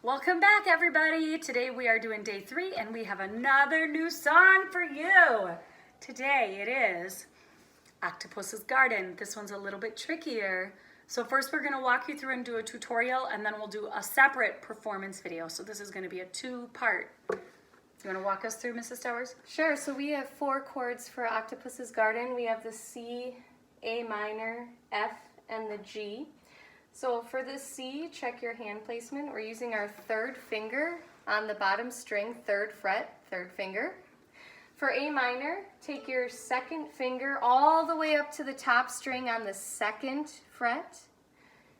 Welcome back, everybody. Today we are doing day 3 and we have another new song for you. Today it is Octopus's Garden. This one's a little bit trickier. So first we're gonna walk you through and do a tutorial, and then we'll do a separate performance video. So this is gonna be a 2-part. You wanna walk us through, Mrs. Towers? Sure, so we have 4 chords for Octopus's Garden. We have the C, A minor, F, and the G. So for the C, check your hand placement. We're using our 3rd finger on the bottom string, 3rd fret, 3rd finger. For A minor, take your 2nd finger all the way up to the top string on the 2nd fret.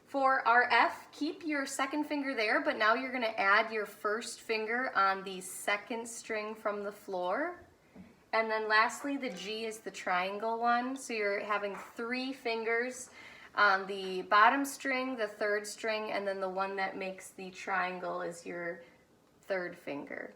For our F, keep your 2nd finger there, but now you're going to add your 1st finger on the 2nd string from the floor. And then lastly, the G is the triangle one. So you're having 3 fingers on the bottom string, the 3rd string, and then the one that makes the triangle is your 3rd finger.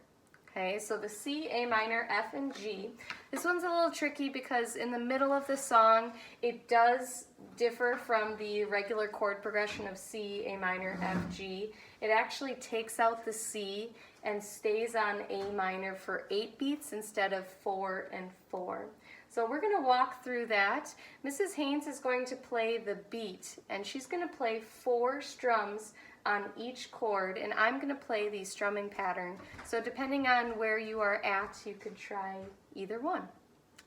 Okay, so the C, A minor, F, and G. This one's a little tricky because in the middle of the song, it does differ from the regular chord progression of C, A minor, F, G. It actually takes out the C and stays on A minor for 8 beats instead of 4 and 4. So we're going to walk through that. Mrs. Haynes is going to play the beat, and she's going to play 4 strums on each chord, and I'm going to play the strumming pattern. So depending on where you are at, you could try either one.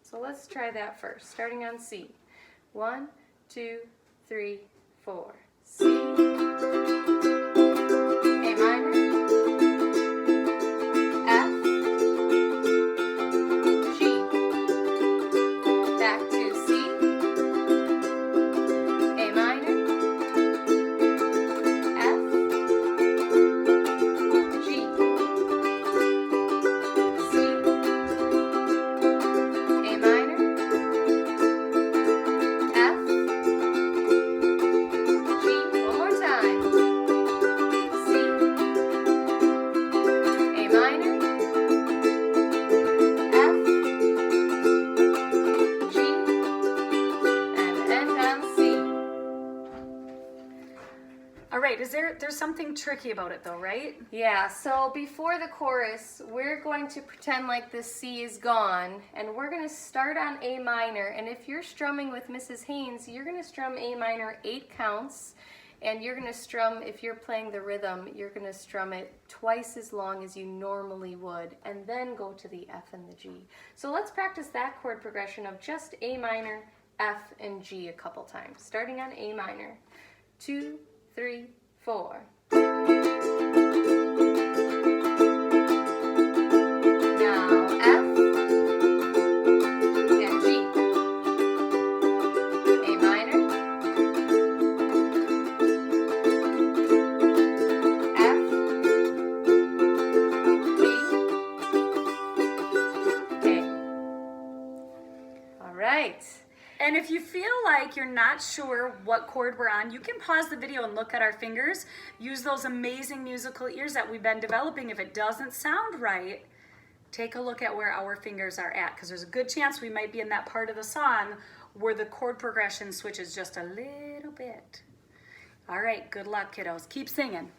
So let's try that first, starting on C. 1, 2, 3, 4. C, A minor, F, G, back to C, A minor, F, G, C, A minor, F, G, one more time, C, A minor, F, G, and end on C. All right, there's something tricky about it though, right? Yeah, so before the chorus, we're going to pretend like the C is gone, and we're going to start on A minor, and if you're strumming with Mrs. Haynes, you're going to strum A minor 8 counts, and you're going to strum, if you're playing the rhythm, you're going to strum it twice as long as you normally would, and then go to the F and the G. So let's practice that chord progression of just A minor, F, and G a couple times, starting on A minor. 2, 3, 4. Now F and G. A minor, F, G. Okay. All right. And if you feel like you're not sure what chord we're on, you can pause the video and look at our fingers. Use those amazing musical ears that we've been developing. If it doesn't sound right, take a look at where our fingers are at, because there's a good chance we might be in that part of the song where the chord progression switches just a little bit. All right, good luck, kiddos. Keep singing.